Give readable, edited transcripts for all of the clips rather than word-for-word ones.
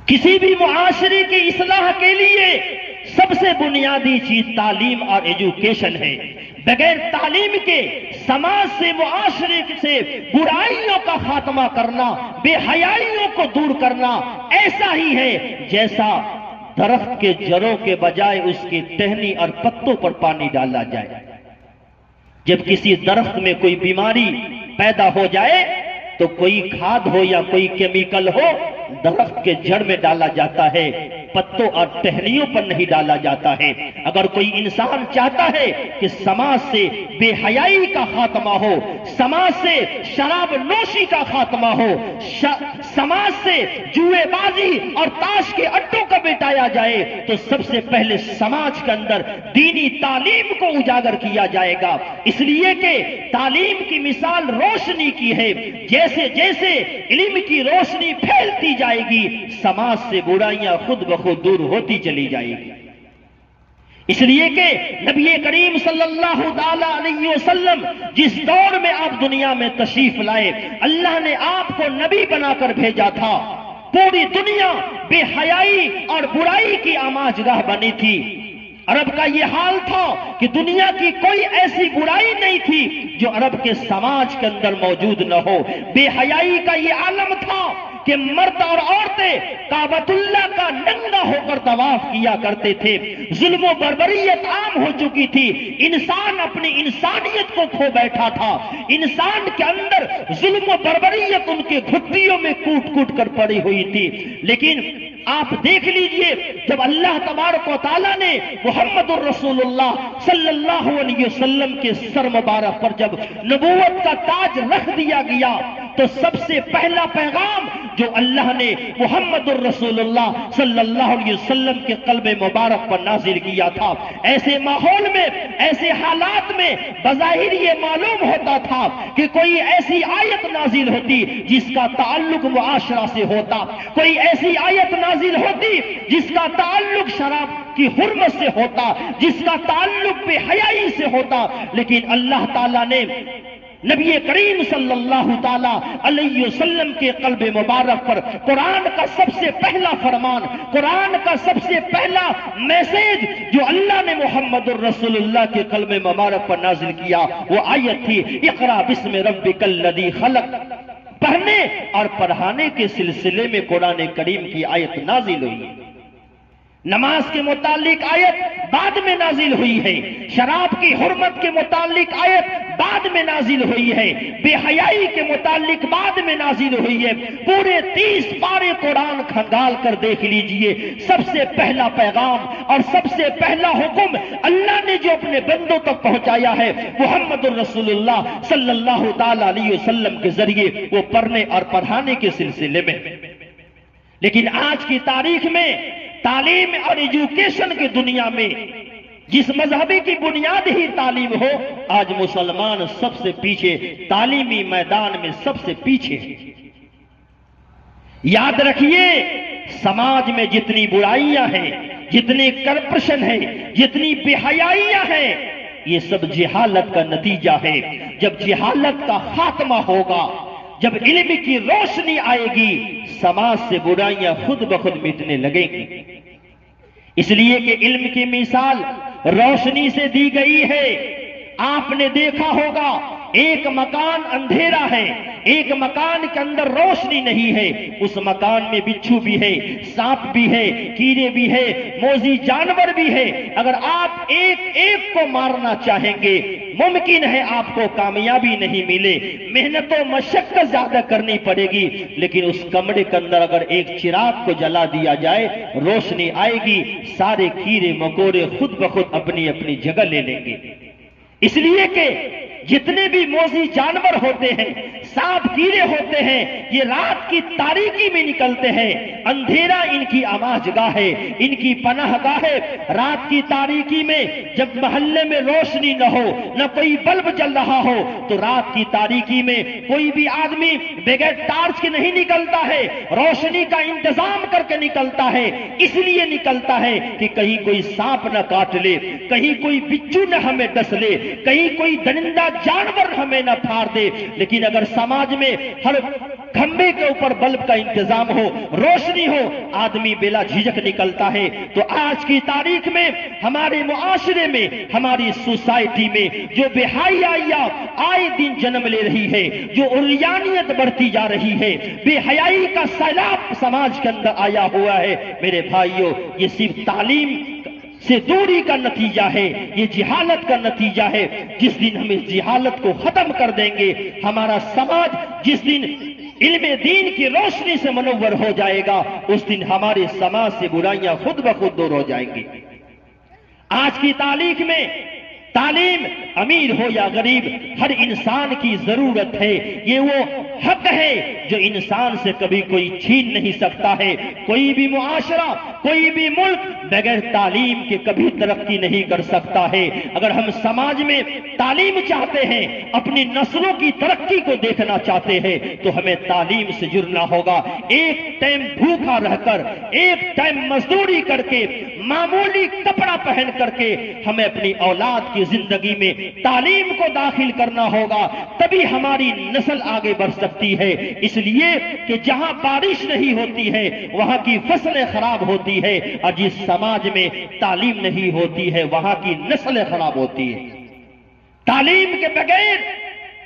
کسی بھی معاشرے کی اصلاح کے لیے سب سے بنیادی چیز تعلیم اور ایجوکیشن ہے۔ بغیر تعلیم کے سماج سے، معاشرے سے برائیوں کا خاتمہ کرنا، بے حیائیوں کو دور کرنا ایسا ہی ہے جیسا درخت کے جڑوں کے بجائے اس کی ٹہنی اور پتوں پر پانی ڈالا جائے۔ جب کسی درخت میں کوئی بیماری پیدا ہو جائے تو کوئی کھاد ہو یا کوئی کیمیکل ہو درخت کے جڑ میں ڈالا جاتا ہے، پتوں اور ٹہنیوں پر نہیں ڈالا جاتا ہے۔ اگر کوئی انسان چاہتا ہے کہ سماج سے بے حیائی کا خاتمہ ہو، سماج سے شراب نوشی کا خاتمہ ہو، سماج سے جوئے بازی اور تاش کے اڈوں کا مٹایا جائے تو سب سے پہلے سماج کے اندر دینی تعلیم کو اجاگر کیا جائے گا۔ اس لیے کہ تعلیم کی مثال روشنی کی ہے، جیسے جیسے علم کی روشنی پھیلتی جائے گی سماج سے برائیاں خود بخود دور ہوتی چلی جائے گی۔ اس لیے کہ نبی کریم صلی اللہ علیہ وسلم جس دور میں آپ دنیا میں تشریف لائے، اللہ نے آپ کو نبی بنا کر بھیجا تھا۔ پوری دنیا بے حیائی اور برائی کی آماجگاہ بنی تھی۔ عرب کا یہ حال تھا کہ دنیا کی کوئی ایسی برائی نہیں تھی جو عرب کے سماج کے اندر موجود نہ ہو۔ بے حیائی کا یہ عالم تھا کہ مرد اور عورتیں کعبۃ اللہ کا ننگا ہو کر طواف کیا کرتے تھے۔ ظلم و بربریت عام ہو چکی تھی، انسان اپنی انسانیت کو کھو بیٹھا تھا، انسان کے اندر ظلم و بربریت ان کے گھٹیوں میں کوٹ کوٹ کر پڑی ہوئی تھی۔ لیکن آپ دیکھ لیجئے جب اللہ تبارک و تعالیٰ نے محمد الرسول اللہ صلی اللہ علیہ وسلم کے سر مبارک پر جب نبوت کا تاج رکھ دیا گیا تو سب سے پہلا پیغام جو اللہ نے محمد الرسول اللہ صلی اللہ علیہ وسلم کے قلب مبارک پر نازل کیا تھا، ایسے ماحول میں، ایسے حالات میں بظاہر یہ معلوم ہوتا تھا کہ کوئی ایسی آیت نازل ہوتی جس کا تعلق معاشرہ سے ہوتا، کوئی ایسی آیت نازل ہوتی جس کا تعلق شراب کی حرمت سے ہوتا، جس کا تعلق بے حیائی سے ہوتا، لیکن اللہ تعالیٰ نے نبی کریم صلی اللہ تعالی علیہ وسلم کے قلب مبارک پر قرآن کا سب سے پہلا فرمان، قرآن کا سب سے پہلا میسیج جو اللہ نے محمد الرسول اللہ کے قلب مبارک پر نازل کیا وہ آیت تھی اقرأ بسم ربک الذی خلق۔ پڑھنے اور پڑھانے کے سلسلے میں قرآن کریم کی آیت نازل ہوئی۔ نماز کے متعلق آیت بعد میں نازل ہوئی ہے، شراب کی حرمت کے متعلق آیت بعد میں نازل ہوئی ہے، بے حیائی کے متعلق بعد میں نازل ہوئی ہے۔ پورے 30 پارے قرآن کھنگال کر دیکھ لیجئے، سب سے پہلا پیغام اور سب سے پہلا حکم اللہ نے جو اپنے بندوں تک پہنچایا ہے محمد الرسول اللہ صلی اللہ تعالی علیہ وسلم کے ذریعے وہ پڑھنے اور پڑھانے کے سلسلے میں۔ لیکن آج کی تاریخ میں تعلیم اور ایجوکیشن کی دنیا میں جس مذہبی کی بنیاد ہی تعلیم ہو، آج مسلمان سب سے پیچھے، تعلیمی میدان میں سب سے پیچھے۔ یاد رکھیے سماج میں جتنی برائیاں ہیں، جتنے کرپشن ہیں، جتنی بے حیائیاں ہیں، یہ سب جہالت کا نتیجہ ہے۔ جب جہالت کا خاتمہ ہوگا، جب علم کی روشنی آئے گی، سماج سے برائیاں خود بخود مٹنے لگیں گی۔ اس لیے کہ علم کی مثال روشنی سے دی گئی ہے۔ آپ نے دیکھا ہوگا ایک مکان اندھیرا ہے، ایک مکان کے اندر روشنی نہیں ہے، اس مکان میں بچھو بھی ہے، سانپ بھی ہے، کیڑے بھی ہے، موذی جانور بھی ہے۔ اگر آپ ایک ایک کو مارنا چاہیں گے ممکن ہے آپ کو کامیابی نہیں ملے، محنت و مشقت زیادہ کرنی پڑے گی، لیکن اس کمرے کے اندر اگر ایک چراغ کو جلا دیا جائے روشنی آئے گی، سارے کیڑے مکوڑے خود بخود اپنی اپنی جگہ لے لیں گے۔ اس لیے کہ جتنے بھی موذی جانور ہوتے ہیں، سانپ کیڑے ہوتے ہیں، یہ رات کی تاریکی میں نکلتے ہیں۔ اندھیرا ان کی آماجگاہ ہے، ان کی پناہ گاہ ہے۔ رات کی تاریکی میں جب محلے میں روشنی نہ ہو، نہ کوئی بلب جل رہا ہو، تو رات کی تاریکی میں کوئی بھی آدمی بغیر ٹارچ کے نہیں نکلتا ہے، روشنی کا انتظام کر کے نکلتا ہے۔ اس لیے نکلتا ہے کہ کہیں کوئی سانپ نہ کاٹ لے، کہیں کوئی بچھو نہ ہمیں ڈس لے، کہیں کوئی درندہ جانور ہمیں نہ پھاڑ دے، لیکن اگر سماج میں ہر کھمبے کے اوپر بلب کا انتظام ہو، روشنی ہو، آدمی بلا جھجک نکلتا ہے۔ تو آج کی تاریخ میں ہمارے معاشرے میں، ہماری سوسائٹی میں جو بے حیائیاں آئے دن جنم لے رہی ہے، جو عریانیت بڑھتی جا رہی ہے، بے حیائی کا سیلاب سماج کے اندر آیا ہوا ہے، میرے بھائیوں، یہ صرف تعلیم سے دوری کا نتیجہ ہے، یہ جہالت کا نتیجہ ہے۔ جس دن ہم اس جہالت کو ختم کر دیں گے، ہمارا سماج جس دن علم دین کی روشنی سے منور ہو جائے گا، اس دن ہمارے سماج سے برائیاں خود بخود دور ہو جائیں گی۔ آج کی تاریخ میں تعلیم امیر ہو یا غریب، ہر انسان کی ضرورت ہے۔ یہ وہ حق ہے جو انسان سے کبھی کوئی چھین نہیں سکتا ہے۔ کوئی بھی معاشرہ، کوئی بھی ملک بغیر تعلیم کے کبھی ترقی نہیں کر سکتا ہے۔ اگر ہم سماج میں تعلیم چاہتے ہیں، اپنی نسلوں کی ترقی کو دیکھنا چاہتے ہیں، تو ہمیں تعلیم سے جڑنا ہوگا۔ ایک ٹائم بھوکا رہ کر، ایک ٹائم مزدوری کر کے، معمولی کپڑا پہن کر کے ہمیں اپنی اولاد کی زندگی میں تعلیم کو داخل کرنا ہوگا، تبھی ہماری نسل آگے بڑھ سکتی ہے۔ اس لیے کہ جہاں بارش نہیں ہوتی ہے وہاں کی فصلیں خراب ہوتی ہے، اور جس سماج میں تعلیم نہیں ہوتی ہے وہاں کی نسلیں خراب ہوتی ہے۔ تعلیم کے بغیر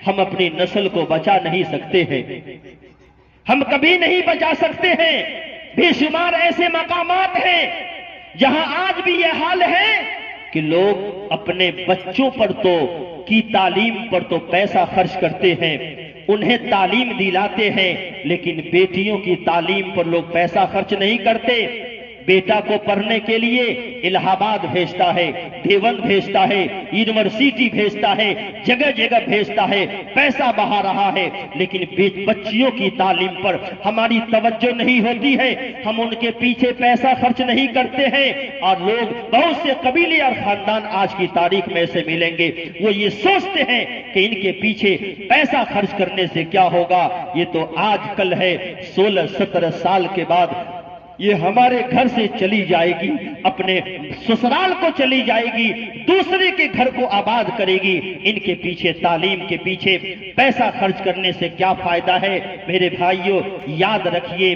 ہم اپنی نسل کو بچا نہیں سکتے ہیں، ہم کبھی نہیں بچا سکتے ہیں۔ بے شمار ایسے مقامات ہیں جہاں آج بھی یہ حال ہے کہ لوگ اپنے بچوں پر تو کی تعلیم پر تو پیسہ خرچ کرتے ہیں، انہیں تعلیم دلاتے ہیں، لیکن بیٹیوں کی تعلیم پر لوگ پیسہ خرچ نہیں کرتے۔ بیٹا کو پڑھنے کے لیے الہ آباد بھیجتا ہے، دیوبند بھیجتا ہے، یونیورسٹی بھیجتا ہے، جگہ جگہ بھیجتا ہے، پیسہ بہا رہا ہے، لیکن بچیوں کی تعلیم پر ہماری توجہ نہیں ہوتی ہے، ہم ان کے پیچھے پیسہ خرچ نہیں کرتے ہیں۔ اور لوگ بہت سے قبیلے اور خاندان آج کی تاریخ میں سے ملیں گے، وہ یہ سوچتے ہیں کہ ان کے پیچھے پیسہ خرچ کرنے سے کیا ہوگا، یہ تو آج کل ہے، 16-17 سال کے بعد یہ ہمارے گھر سے چلی جائے گی، اپنے سسرال کو چلی جائے گی، دوسرے کے گھر کو آباد کرے گی۔ ان کے پیچھے، تعلیم کے پیچھے پیسہ خرچ کرنے سے کیا فائدہ ہے؟ میرے بھائیوں، یاد رکھیے،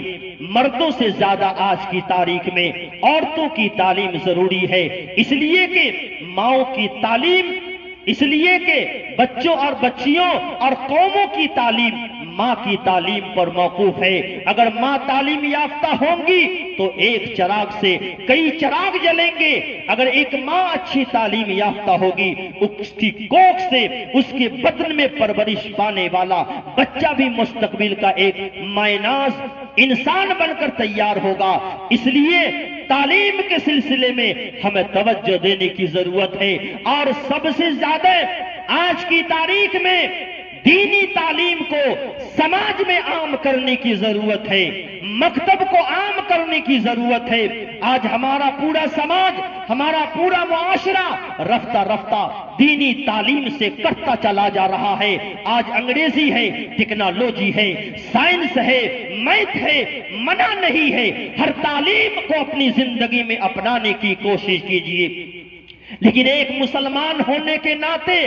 مردوں سے زیادہ آج کی تاریخ میں عورتوں کی تعلیم ضروری ہے، اس لیے کہ ماؤں کی تعلیم، اس لیے کہ بچوں اور بچیوں اور قوموں کی تعلیم ماں کی تعلیم پر موقوف ہے۔ اگر ماں تعلیم یافتہ ہوں گی تو ایک چراغ سے کئی چراغ جلیں گے۔ اگر ایک ماں اچھی تعلیم یافتہ ہوگی، اس کی کوکھ سے اس کے بدن میں پرورش پانے والا بچہ بھی مستقبل کا ایک مائناز انسان بن کر تیار ہوگا۔ اس لیے تعلیم کے سلسلے میں ہمیں توجہ دینے کی ضرورت ہے، اور سب سے زیادہ آج کی تاریخ میں دینی تعلیم کو سماج میں عام کرنے کی ضرورت ہے، مکتب کو عام کرنے کی ضرورت ہے۔ آج ہمارا پورا سماج، ہمارا پورا معاشرہ رفتہ رفتہ دینی تعلیم سے کٹتا چلا جا رہا ہے۔ آج انگریزی ہے، ٹیکنالوجی ہے، سائنس ہے، میتھ ہے، منع نہیں ہے، ہر تعلیم کو اپنی زندگی میں اپنانے کی کوشش کیجیے۔ لیکن ایک مسلمان ہونے کے ناطے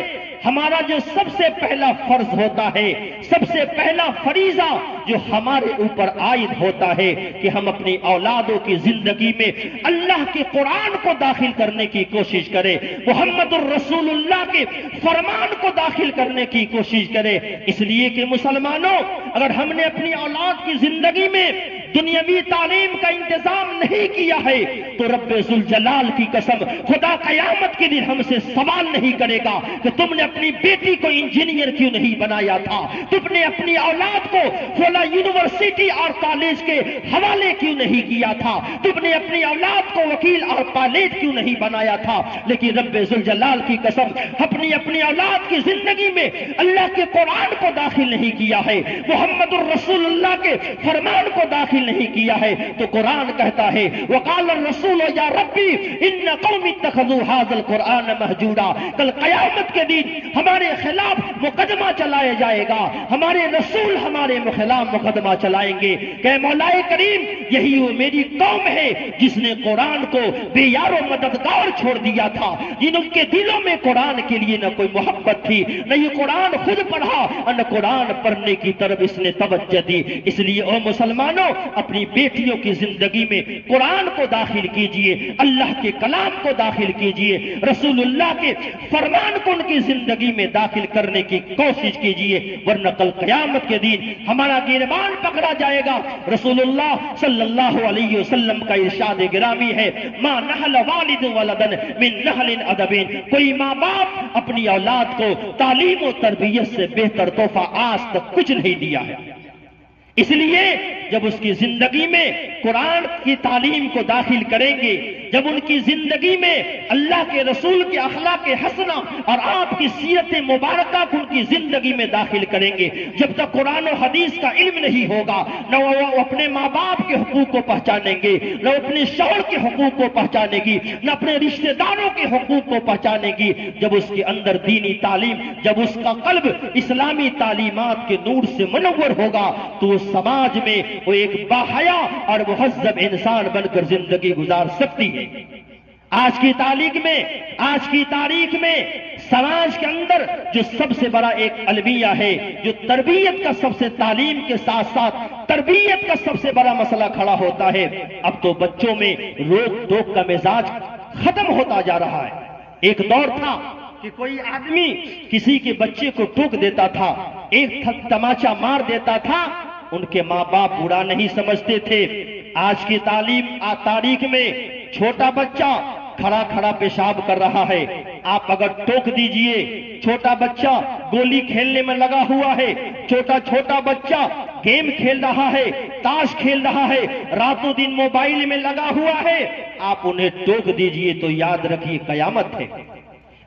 ہمارا جو سب سے پہلا فرض ہوتا ہے، سب سے پہلا فریضہ جو ہمارے اوپر عائد ہوتا ہے کہ ہم اپنی اولادوں کی زندگی میں اللہ کے قرآن کو داخل کرنے کی کوشش کریں، محمد الرسول اللہ کے فرمان کو داخل کرنے کی کوشش کریں۔ اس لیے کہ مسلمانوں، اگر ہم نے اپنی اولاد کی زندگی میں دنیاوی تعلیم کا انتظام نہیں کیا ہے تو رب ذوالجلال کی قسم، خدا قیامت کے دن ہم سے سوال نہیں کرے گا کہ تم نے اپنی بیٹی کو انجینئر کیوں نہیں بنایا تھا، تم نے اپنی اولاد کو فلاں یونیورسٹی اور کالج کے حوالے کیوں نہیں کیا تھا، تم نے اپنی اولاد کو وکیل اور پائلٹ کیوں نہیں بنایا تھا۔ لیکن رب ذوالجلال کی قسم، اپنی اولاد کی زندگی میں اللہ کے قرآن کو داخل نہیں کیا ہے، محمد الرسول اللہ کے فرمان کو داخل داخل نہیں کیا ہے تو قرآن کہتا ہے وقال الرسول یا ربی ان قوم اتخذوا هذا القرآن مہجورا. کل قیامت کے دن ہمارے خلاف مقدمہ چلایا جائے گا، ہمارے رسول ہمارے خلاف مقدمہ چلائیں گے کہ مولا کریم یہی وہ میری قوم ہے جس نے قرآن کو بے یار و مددگار چھوڑ دیا تھا، جن کے دلوں میں قرآن کے لیے نہ کوئی محبت تھی، نہ یہ قرآن خود پڑھا اور نہ قرآن پڑھنے کی طرف اس نے توجہ دی. اس لیے او مسلمانوں اپنی بیٹیوں کی زندگی میں قرآن کو داخل کیجئے، اللہ کے کلام کو داخل کیجئے، رسول اللہ کے فرمان کو ان کی زندگی میں داخل کرنے کی کوشش کیجئے، ورنہ کل قیامت کے دن ہمارا گریبان پکڑا جائے گا. رسول اللہ صلی اللہ علیہ وسلم کا ارشاد گرامی ہے ما نحل والد ولدن من نحل ادب. کوئی ماں باپ اپنی اولاد کو تعلیم و تربیت سے بہتر تحفہ آج تک کچھ نہیں دیا ہے. اس لیے جب اس کی زندگی میں قرآن کی تعلیم کو داخل کریں گے، جب ان کی زندگی میں اللہ کے رسول کے اخلاق حسنہ اور آپ کی سیرت مبارکہ کو ان کی زندگی میں داخل کریں گے، جب تک قرآن و حدیث کا علم نہیں ہوگا نہ وہ اپنے ماں باپ کے حقوق کو پہچانیں گے، نہ اپنے شوہر کے حقوق کو پہچانے گی، نہ اپنے رشتہ داروں کے حقوق کو پہچانے گی. جب اس کے اندر دینی تعلیم، جب اس کا قلب اسلامی تعلیمات کے نور سے منور ہوگا تو سماج میں وہ ایک باحیا اور مہذب انسان بن کر زندگی گزار سکتی ہے. آج کی تاریخ میں سماج کے اندر جو سب سے بڑا ایک المیہ ہے، جو تربیت کا سب سے تعلیم کے ساتھ ساتھ تربیت کا سب سے بڑا مسئلہ کھڑا ہوتا ہے. اب تو بچوں میں روک ٹوک کا مزاج ختم ہوتا جا رہا ہے. ایک دور تھا کہ کوئی آدمی کسی کے بچے کو ٹوک دیتا تھا، ایک تماچا مار دیتا تھا، ان کے ماں باپ برا نہیں سمجھتے تھے. آج کی تاریخ میں چھوٹا بچہ کھڑا کھڑا پیشاب کر رہا ہے، آپ اگر ٹوک دیجئے، چھوٹا بچہ گولی کھیلنے میں لگا ہوا ہے، چھوٹا بچہ گیم کھیل رہا ہے، تاش کھیل رہا ہے، راتوں دن موبائل میں لگا ہوا ہے، آپ انہیں ٹوک دیجئے تو یاد رکھیے قیامت ہے.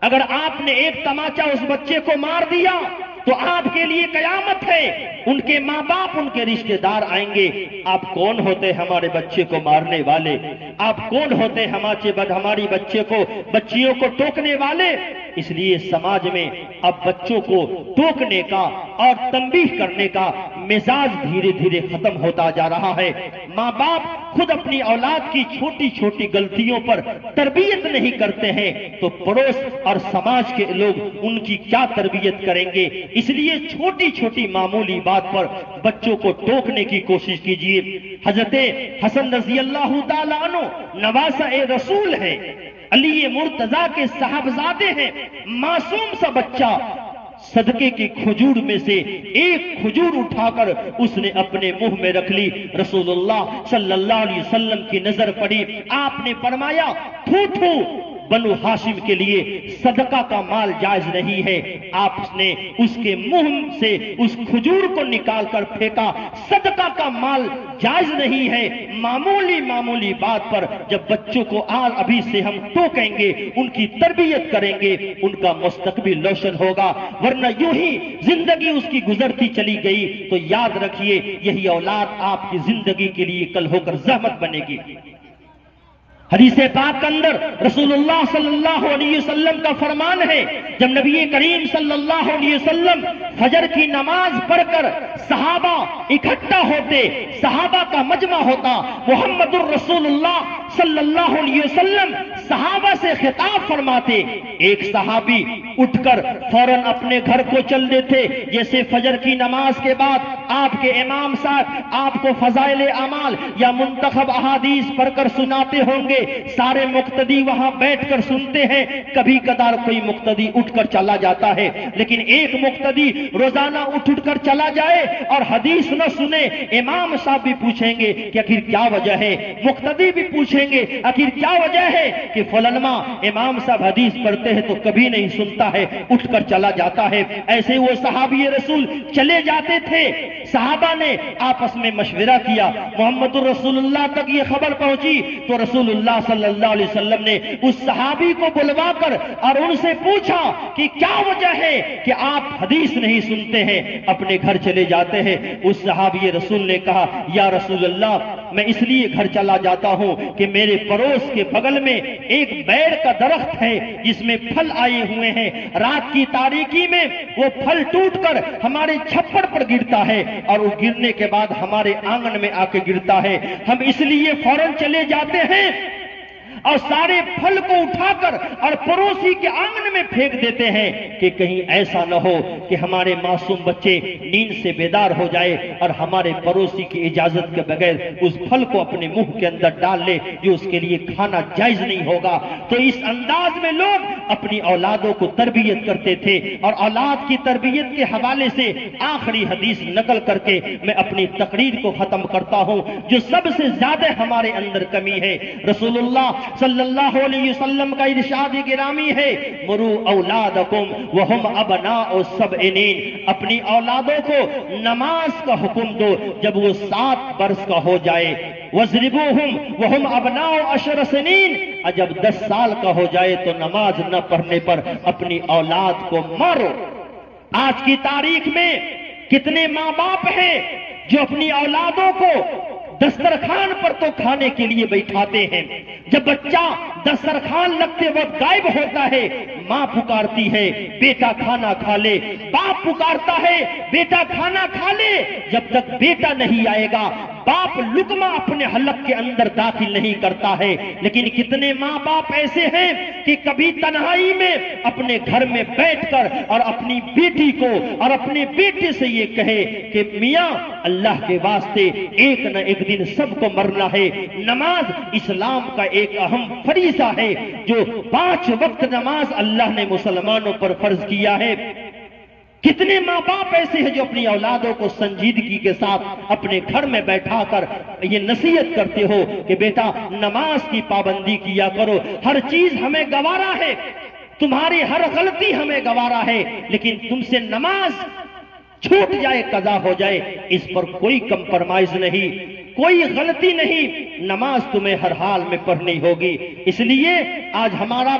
اگر آپ نے ایک تماچا اس بچے کو مار دیا تو آپ کے لیے قیامت ہے. ان کے ماں باپ، ان کے رشتہ دار آئیں گے، آپ کون ہوتے ہمارے بچے کو مارنے والے؟ آپ کون ہوتے ہماری بچیوں کو ٹوکنے والے؟ اس لیے سماج میں اب بچوں کو ٹوکنے کا اور تنبیہ کرنے کا مزاج دھیرے دھیرے ختم ہوتا جا رہا ہے. ماں باپ خود اپنی اولاد کی چھوٹی چھوٹی غلطیوں پر تربیت نہیں کرتے ہیں تو پڑوس اور سماج کے لوگ ان کی کیا تربیت کریں گے؟ اس لیے چھوٹی چھوٹی معمولی بات پر بچوں کو ٹوکنے کی کوشش کیجیے. حضرت حسن رضی اللہ تعالیٰ عنہ نواسہ رسول ہے، علی مرتضیٰ کے صاحبزادے ہیں، معصوم سا بچہ صدقے کی کھجور میں سے ایک کھجور اٹھا کر اس نے اپنے منہ میں رکھ لی. رسول اللہ صلی اللہ علیہ وسلم کی نظر پڑی، آپ نے فرمایا تھو تھو، بنو ہاشم کے لیے صدقہ کا مال جائز نہیں ہے. آپ نے اس کے منہ سے اس کھجور کو نکال کر پھینکا. صدقہ کا مال جائز نہیں ہے. معمولی بات پر جب بچوں کو ابھی سے ہم ٹوکیں گے، ان کی تربیت کریں گے، ان کا مستقبل روشن ہوگا. ورنہ یوں ہی زندگی اس کی گزرتی چلی گئی تو یاد رکھیے یہی اولاد آپ کی زندگی کے لیے کل ہو کر زحمت بنے گی. حدیث پاک کے اندر رسول اللہ صلی اللہ علیہ وسلم کا فرمان ہے، جب نبی کریم صلی اللہ علیہ وسلم فجر کی نماز پڑھ کر صحابہ اکٹھا ہوتے، صحابہ کا مجمع ہوتا، محمد الرسول اللہ صلی اللہ علیہ وسلم صحابہ سے خطاب فرماتے. ایک صحابی اٹھ کر فوراً اپنے گھر کو چل دیتے. جیسے فجر کی نماز کے بعد آپ کے امام صاحب آپ کو فضائل اعمال یا منتخب احادیث پڑھ کر سناتے ہوں گے، سارے مقتدی وہاں بیٹھ کر سنتے ہیں. کبھی کبھار کوئی مقتدی اٹھ کر چلا جاتا ہے، لیکن ایک مقتدی روزانہ اٹھ کر چلا جائے اور حدیث نہ سنے. امام صاحب بھی پوچھیں گے کہ آخر کیا وجہ ہے، مقتدی بھی پوچھیں گے آخر کیا وجہ ہے کہ فلانما امام صاحب حدیث پڑھتے ہیں تو کبھی نہیں سنتا ہے، اٹھ کر چلا جاتا ہے. ایسے وہ صحابی رسول چلے جاتے تھے. صحابہ نے آپس میں مشورہ کیا، محمد رسول اللہ تک یہ خبر پہنچی تو رسول اللہ صلی اللہ علیہ وسلم نے اس صحابی کو بلوا کر اور ان سے پوچھا کہ کیا وجہ ہے کہ آپ حدیث نہیں سنتے ہیں، اپنے گھر چلے جاتے ہیں؟ اس صحابی رسول نے کہا، یا رسول اللہ میں اس لیے گھر چلا جاتا ہوں کہ میرے پڑوس کے بغل میں ایک بیڑ کا درخت ہے جس میں پھل آئے ہوئے ہیں، رات کی تاریکی میں وہ پھل ٹوٹ کر ہمارے چھپڑ پر گرتا ہے اور وہ گرنے کے بعد ہمارے آنگن میں آ کے گرتا ہے، ہم اس لیے فوراً چلے جاتے ہیں اور سارے پھل کو اٹھا کر اور پڑوسی کے آنگن میں پھینک دیتے ہیں کہ کہیں ایسا نہ ہو کہ ہمارے معصوم بچے نیند سے بیدار ہو جائے اور ہمارے پڑوسی کی اجازت کے بغیر اس پھل کو اپنے منہ کے اندر ڈال لے جو اس کے لیے کھانا جائز نہیں ہوگا۔ تو اس انداز میں لوگ اپنی اولادوں کو تربیت کرتے تھے، اور اولاد کی تربیت کے حوالے سے آخری حدیث نقل کر کے میں اپنی تقریر کو ختم کرتا ہوں۔ جو سب سے زیادہ ہمارے اندر کمی ہے، رسول اللہ صلی اللہ علیہ وسلم کا ارشاد گرامی ہے، مرو اولادکم وہم ابناء سبعین، اپنی اولادوں کو نماز کا حکم دو جب وہ 7 برس کا ہو جائے، وَاضْرِبُوهُمْ وَهُمْ أَبْنَاءُ 10 سنین، اور جب 10 سال کا ہو جائے تو نماز نہ پڑھنے پر اپنی اولاد کو مارو۔ آج کی تاریخ میں کتنے ماں باپ ہیں جو اپنی اولادوں کو دسترخوان پر تو کھانے کے لیے بیٹھاتے ہیں، جب بچہ دسترخوان لگتے وقت غائب ہوتا ہے ماں پکارتی ہے بیٹا کھانا کھا لے، باپ پکارتا ہے بیٹا کھانا کھا لے، جب تک بیٹا نہیں آئے گا باپ لقمہ اپنے حلق کے اندر داخل نہیں کرتا ہے۔ لیکن کتنے ماں باپ ایسے ہیں کہ کبھی تنہائی میں اپنے گھر میں بیٹھ کر اور اپنی بیٹی کو اور اپنے بیٹے سے یہ کہے کہ میاں اللہ کے واسطے ایک نہ ایک دن سب کو مرنا ہے، نماز اسلام کا ایک اہم فریضہ ہے، جو 5 وقت نماز اللہ نے مسلمانوں پر فرض کیا ہے۔ کتنے ماں باپ ایسے ہیں جو اپنی اولادوں کو سنجیدگی کے ساتھ اپنے گھر میں بیٹھا کر یہ نصیحت کرتے ہو کہ بیٹا نماز کی پابندی کیا کرو، ہر چیز ہمیں گوارا ہے، تمہاری ہر غلطی ہمیں گوارا ہے، لیکن تم سے نماز چھوٹ جائے قضا ہو جائے اس پر کوئی کمپرمائز نہیں، کوئی غلطی نہیں، نماز تمہیں ہر حال میں پڑھنی ہوگی۔ اس لیے آج ہمارا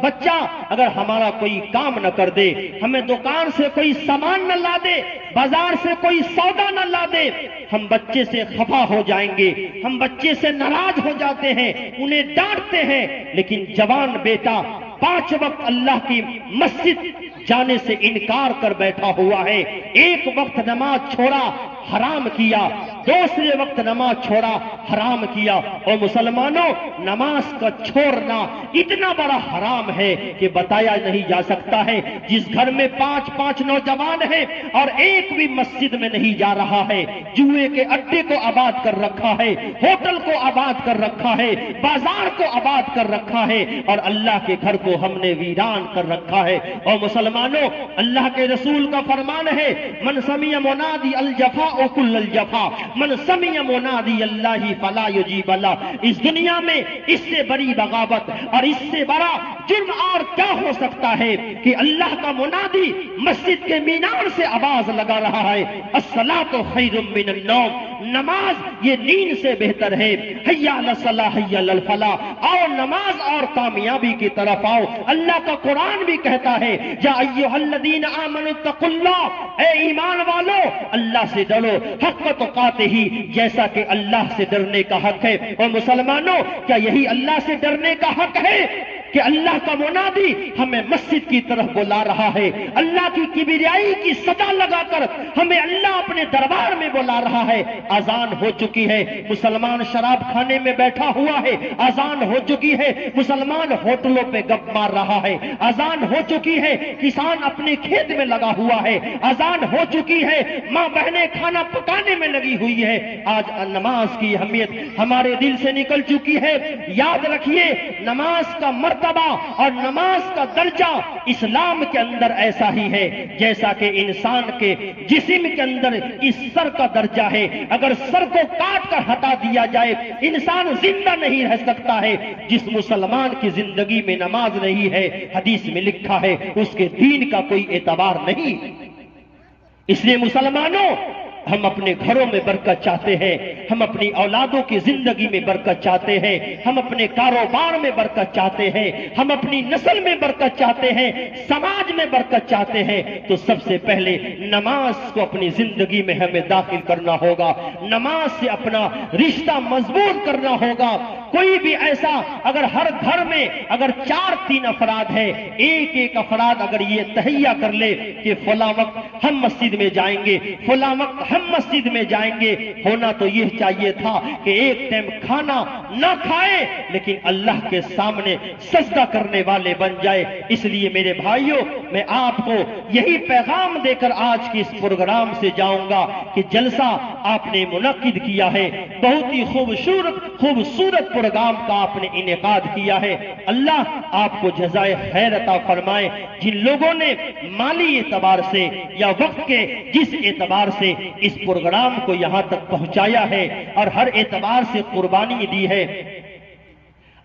بچہ اگر ہمارا کوئی کام نہ کر دے، ہمیں دکان سے کوئی سامان نہ لا دے، بازار سے کوئی سودا نہ لا دے، ہم بچے سے خفا ہو جائیں گے، ہم بچے سے ناراض ہو جاتے ہیں، انہیں ڈانٹتے ہیں۔ لیکن جوان بیٹا 5 وقت اللہ کی مسجد جانے سے انکار کر بیٹھا ہوا ہے، ایک وقت نماز چھوڑا حرام کیا، دوسرے وقت نماز چھوڑا حرام کیا۔ اور مسلمانوں نماز کا چھوڑنا اتنا بڑا حرام ہے کہ بتایا نہیں جا سکتا ہے۔ جس گھر میں 5 نوجوان ہیں اور ایک بھی مسجد میں نہیں جا رہا ہے، جوئے کے اڈے کو آباد کر رکھا ہے، ہوٹل کو آباد کر رکھا ہے، بازار کو آباد کر رکھا ہے، اور اللہ کے گھر کو ہم نے ویران کر رکھا ہے۔ اور مسلمانوں اللہ کے رسول کا فرمان ہے، من سمع منادی الجفا کل الجفا، من سمع منادی اللہ فلا یجیب له۔ اس دنیا میں اس سے بڑی بغاوت اور اس سے بڑا جرم اور کیا ہو سکتا ہے کہ اللہ کا منادی مسجد کے مینار سے آواز لگا رہا ہے، الصلاۃ خیر من النوم، نماز یہ نیند سے بہتر ہے، حی علی الصلاۃ حی علی الفلاح، آؤ نماز اور کامیابی کی طرف آؤ۔ اللہ کا قرآن بھی کہتا ہے، یا ایھا الذین آمنوا اتقوا اللہ، اے ایمان والو اللہ سے ڈرو، حق تقاتہ، جیسا کہ اللہ سے ڈرنے کا حق ہے۔ اور مسلمانوں کیا یہی اللہ سے ڈرنے کا حق ہے کہ اللہ کا منادی ہمیں مسجد کی طرف بلا رہا ہے، اللہ کی کبریائی کی صدا لگا کر ہمیں اللہ اپنے دربار میں بلا رہا ہے۔ اذان ہو چکی ہے، مسلمان شراب کھانے میں بیٹھا ہوا ہے، اذان ہو چکی ہے، مسلمان ہوٹلوں پہ گپ مار رہا ہے، اذان ہو چکی ہے، کسان اپنے کھیت میں لگا ہوا ہے، اذان ہو چکی ہے، ماں بہنیں کھانا پکانے میں لگی ہوئی ہے۔ آج نماز کی اہمیت ہمارے دل سے نکل چکی ہے۔ یاد رکھیے نماز کا مرتبہ اور نماز کا درجہ اسلام کے اندر ایسا ہی ہے جیسا کہ انسان کے جسم کے اندر اس سر کا درجہ ہے۔ اگر سر کو کاٹ کر ہٹا دیا جائے انسان زندہ نہیں رہ سکتا ہے۔ جس مسلمان کی زندگی میں نماز نہیں ہے، حدیث میں لکھا ہے اس کے دین کا کوئی اعتبار نہیں۔ اس لیے مسلمانوں ہم اپنے گھروں میں برکت چاہتے ہیں، ہم اپنی اولادوں کی زندگی میں برکت چاہتے ہیں، ہم اپنے کاروبار میں برکت چاہتے ہیں، ہم اپنی نسل میں برکت چاہتے ہیں، سماج میں برکت چاہتے ہیں، تو سب سے پہلے نماز کو اپنی زندگی میں ہمیں داخل کرنا ہوگا، نماز سے اپنا رشتہ مضبوط کرنا ہوگا۔ کوئی بھی ایسا اگر ہر گھر میں اگر 4-3 افراد ہے، ایک افراد اگر یہ تہیہ کر لے کہ فلاں وقت ہم مسجد میں جائیں گے، فلاں وقت ہم مسجد میں جائیں گے، ہونا تو یہ چاہیے تھا کہ ایک ٹائم کھانا نہ کھائے لیکن اللہ کے سامنے سجدہ کرنے والے بن جائے۔ اس لیے میرے بھائیوں، میں آپ کو یہی پیغام دے کر آج کے اس پروگرام سے جاؤں گا کہ جلسہ آپ نے منعقد کیا ہے، بہت ہی خوبصورت پروگرام کا آپ نے انعقاد کیا ہے، اللہ آپ کو جزائے خیر عطا فرمائے۔ جن لوگوں نے مالی اعتبار سے یا وقت کے جس اعتبار سے اس پروگرام کو یہاں تک پہنچایا ہے اور ہر اعتبار سے قربانی دی ہے،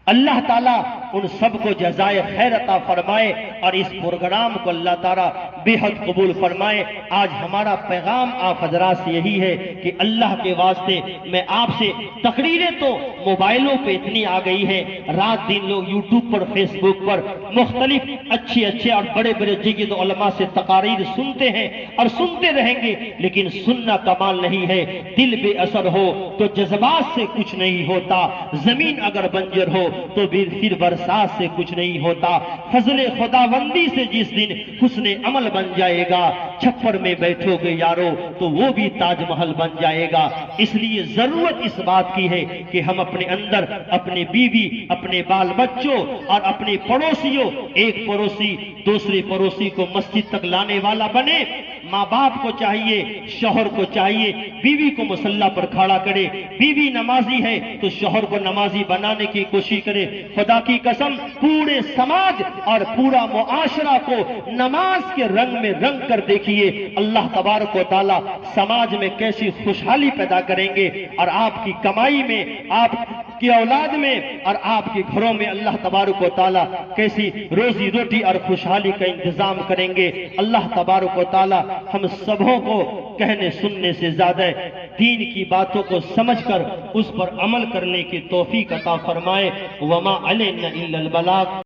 اللہ تعالیٰ ان سب کو جزائے خیر عطا فرمائے اور اس پروگرام کو اللہ تعالیٰ بے حد قبول فرمائے۔ آج ہمارا پیغام آپ حضرات سے یہی ہے کہ اللہ کے واسطے میں آپ سے، تقریریں تو موبائلوں پہ اتنی آ گئی ہیں، رات دن لوگ یوٹیوب پر، فیس بک پر مختلف اچھے اور بڑے جید علماء سے تقاریر سنتے ہیں اور سنتے رہیں گے، لیکن سننا کمال نہیں ہے۔ دل بے اثر ہو تو جذبات سے کچھ نہیں ہوتا، زمین اگر بنجر ہو تو پھر برسات سے کچھ نہیں ہوتا، فضل خداوندی سے جس دن حسن عمل بن جائے گا، چھپر میں بیٹھو گے یارو تو وہ بھی تاج محل بن جائے گا۔ اس لیے ضرورت اس بات کی ہے کہ ہم اپنے اندر اپنے بیوی، اپنے بال بچوں اور اپنے پڑوسیوں، ایک پڑوسی دوسرے پڑوسی کو مسجد تک لانے والا بنے۔ ماں باپ کو چاہیے، شوہر کو چاہیے بیوی کو مصلی پر کھڑا کرے، بیوی نمازی ہے تو شوہر کو نمازی بنانے کی کوشش کرے۔ خدا کی قسم پورے سماج اور پورا معاشرہ کو نماز کے رنگ میں رنگ کر دیکھیے، اللہ تبارک و تعالی سماج میں کیسی خوشحالی پیدا کریں گے، اور آپ کی کمائی میں، آپ کی اولاد میں اور آپ کے گھروں میں اللہ تبارک و تعالی کیسی روزی روٹی اور خوشحالی کا انتظام کریں گے۔ اللہ تبارک و تعالی ہم سبوں کو کہنے سننے سے زیادہ دین کی باتوں کو سمجھ کر اس پر عمل کرنے کی توفیق عطا فرمائے۔ وما علینا الا البلاغ۔